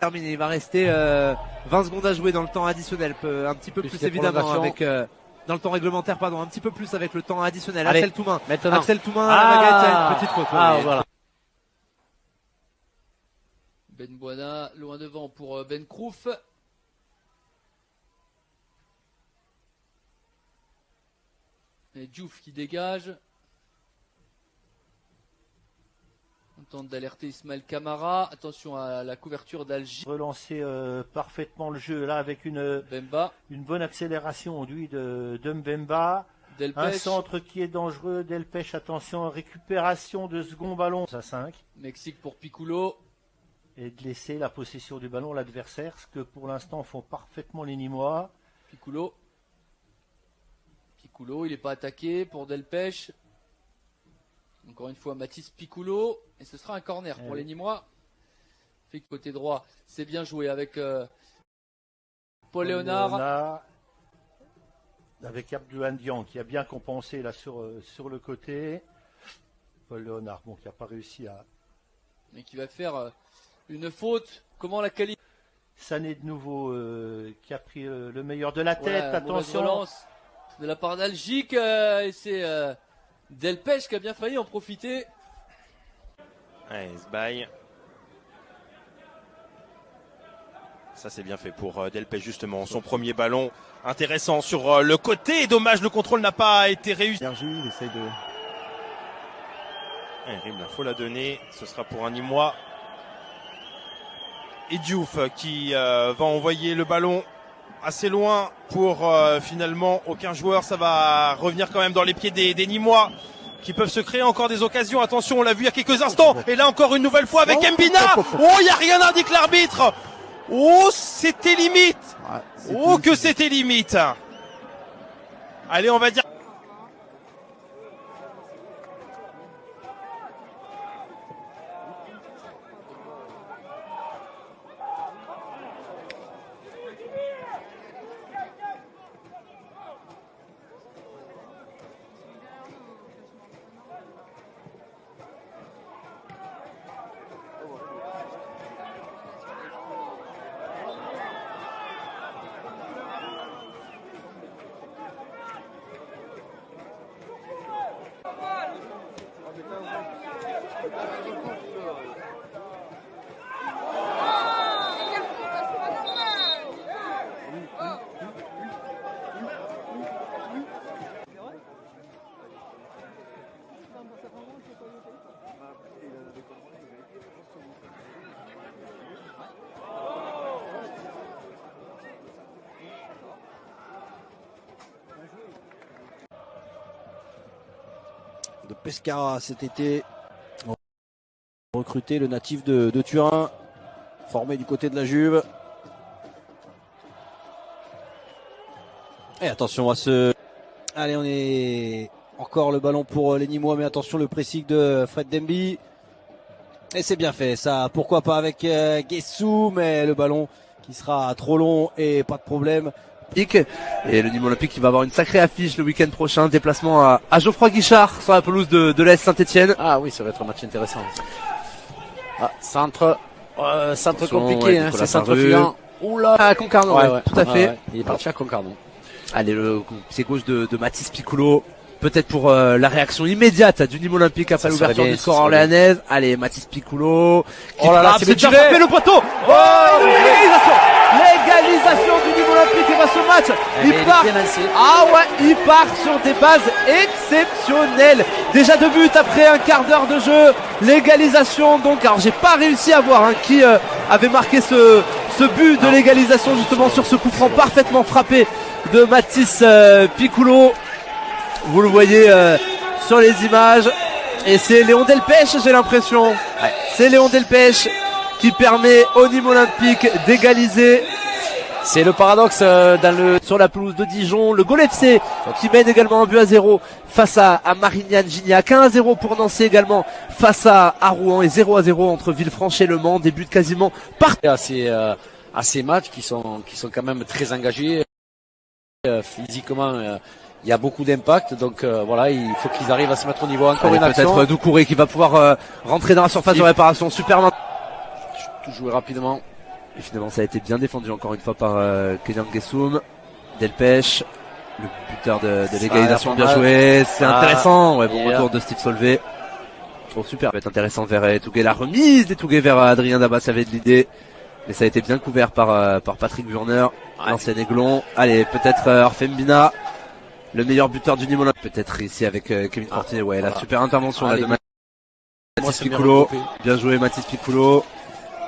terminé. Il va rester 20 secondes à jouer dans le temps additionnel, un petit peu plus évidemment avec dans le temps réglementaire, pardon, un petit peu plus avec le temps additionnel. Allez, Axel Toumain, maintenant. Axel Toumain à la baguette, il y a une petite faute. Voilà. Ben Bouana loin devant pour Ben Krouf. Et Diouf qui dégage. On tente d'alerter Ismaël Camara. Attention à la couverture d'Algi. Relancer parfaitement le jeu là avec une bonne accélération de Mbemba. Delpech. Un centre qui est dangereux. Delpech, attention, récupération de second ballon à 5. Mexique pour Piccolo. Et de laisser la possession du ballon à l'adversaire, ce que pour l'instant font parfaitement les Nîmois. Piccolo, il n'est pas attaqué pour Delpech. Encore une fois, Mathis Piccolo. Et ce sera un corner pour les Nîmois. Fait que côté droit, c'est bien joué avec Paul Léonard. Avec Abdou Dian qui a bien compensé là sur le côté. Paul Léonard, bon, qui n'a pas réussi à... Mais qui va faire une faute. Comment la qualité? Sané de nouveau qui a pris le meilleur de la tête. Ouais, attention. Relance de la part d'Algic. Et c'est Delpech qui a bien failli en profiter. Allez, Sbaï. Ça c'est bien fait pour Delpech justement. Son premier ballon intéressant sur le côté. Dommage, le contrôle n'a pas été réussi. Il essaye de... Il faut la donner. Ce sera pour un Nîmois. Et Diouf qui va envoyer le ballon assez loin pour finalement aucun joueur. Ça va revenir quand même dans les pieds des Nîmois qui peuvent se créer encore des occasions. Attention, on l'a vu il y a quelques instants. Et là encore une nouvelle fois avec Mbina. Oh, il n'y a rien indique l'arbitre. Oh, c'était limite. Oh, que c'était limite. Allez, on va dire. De Pescara cet été, recruté le natif de Turin, formé du côté de la Juve. Et attention à ce... Allez, on est encore le ballon pour les Nîmois, mais attention le pressing de Fred Demby. Et c'est bien fait, ça, pourquoi pas avec Guessou, mais le ballon qui sera trop long et pas de problème. Et le Nîmes Olympique qui va avoir une sacrée affiche le week-end prochain, déplacement à Geoffroy Guichard sur la pelouse de l'AS Saint-Etienne. Ah oui, ça va être un match intéressant. Ah, centre compliqué, ouais, hein, c'est centre filant. Oula, à Concarneau, ouais, tout à fait. Ouais, il est parti à Concarneau. Allez, c'est gauche de Mathis Piccolo. Peut-être pour la réaction immédiate du Nîmes Olympique après l'ouverture du score orléanaise. Allez, Mathis Piccolo. Oh là là, c'est déjà frappé le poteau. Oh, l'égalisation du Nîmes Olympique et va ce match. Il part. Ah ouais, il part sur des bases exceptionnelles. Déjà 2 buts après un quart d'heure de jeu. L'égalisation donc. Alors j'ai pas réussi à voir qui avait marqué ce but de l'égalisation justement sur ce coup franc parfaitement frappé de Mathis Piccolo. Vous le voyez sur les images. Et c'est Léon Delpech, j'ai l'impression. Ouais. C'est Léon Delpech qui permet au Nîmes Olympique d'égaliser. C'est le paradoxe sur la pelouse de Dijon. Le Gol FC qui mène également un but à 0 face à Marignane Gignac. 1-0 pour Nancy également face à Rouen. Et 0-0 entre Villefranche et Le Mans. Des buts quasiment partout. À ces matchs qui sont quand même très engagés. Physiquement, il y a beaucoup d'impact, donc voilà, il faut qu'ils arrivent à se mettre au niveau. Encore une action. Peut-être Doucouré qui va pouvoir rentrer dans la surface de réparation. Super. Tout jouer rapidement. Et finalement, ça a été bien défendu encore une fois par Kylian Gessoum. Delpech, le buteur de l'égalisation, bien joué. C'est intéressant. Ouais, bon retour de Steve Solvay. Oh, super, ça va être intéressant vers Etouguet. La remise d'Etouguet vers Adrien Dabas avait de l'idée. Mais ça a été bien couvert par Patrick Burner, l'ancien Aiglon. Allez, peut-être Orphe Mbina, le meilleur buteur du Nîmes. Peut-être ici avec Kevin Fortier. Ouais, la super intervention là de Mathis Piccolo. Bien joué Mathis Piccolo.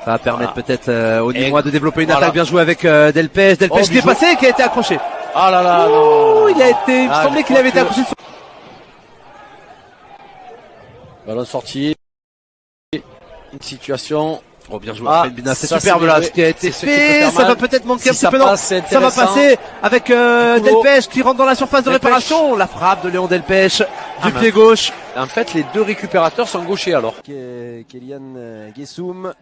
Ça va permettre peut-être aux Nîmois de développer une attaque. Bien joué avec Delpech. Delpech qui est passé et qui a été accroché. Ah là là, non. Il me semblait qu'il avait été accroché. Ballon sorti. Une situation. Oh, bien joué. Bina, c'est superbe là, ce qui a été fait. fait. Ça va peut-être manquer un petit peu. Non, ça va passer avec Delpech qui rentre dans la surface de réparation. La frappe de Léon Delpech du pied gauche. En fait, les deux récupérateurs sont gauchers alors. Kylian Gessoum.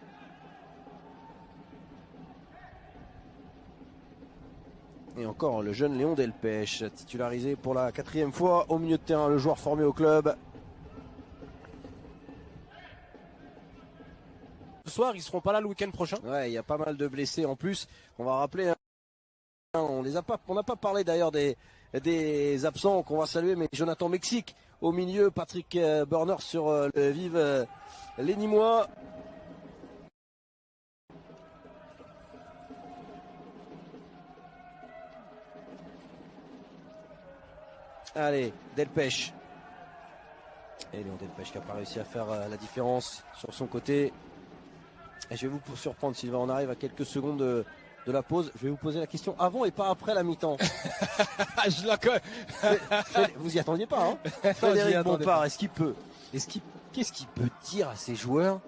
Et encore le jeune Léon Delpech, titularisé pour la 4e fois au milieu de terrain, le joueur formé au club. Ce soir, ils seront pas là le week-end prochain. Ouais, il y a pas mal de blessés en plus. On va rappeler, hein, on n'a pas parlé d'ailleurs des absents qu'on va saluer, mais Jonathan Mexique au milieu, Patrick Burner sur le vive les Nîmois. Allez, Delpech. Et Léon Delpech qui n'a pas réussi à faire la différence sur son côté. Et je vais vous surprendre, Sylvain, on arrive à quelques secondes de la pause. Je vais vous poser la question avant et pas après la mi-temps. Je la connais. Vous y attendiez pas, hein? Frédéric Bompard, qu'est-ce qu'il peut dire à ses joueurs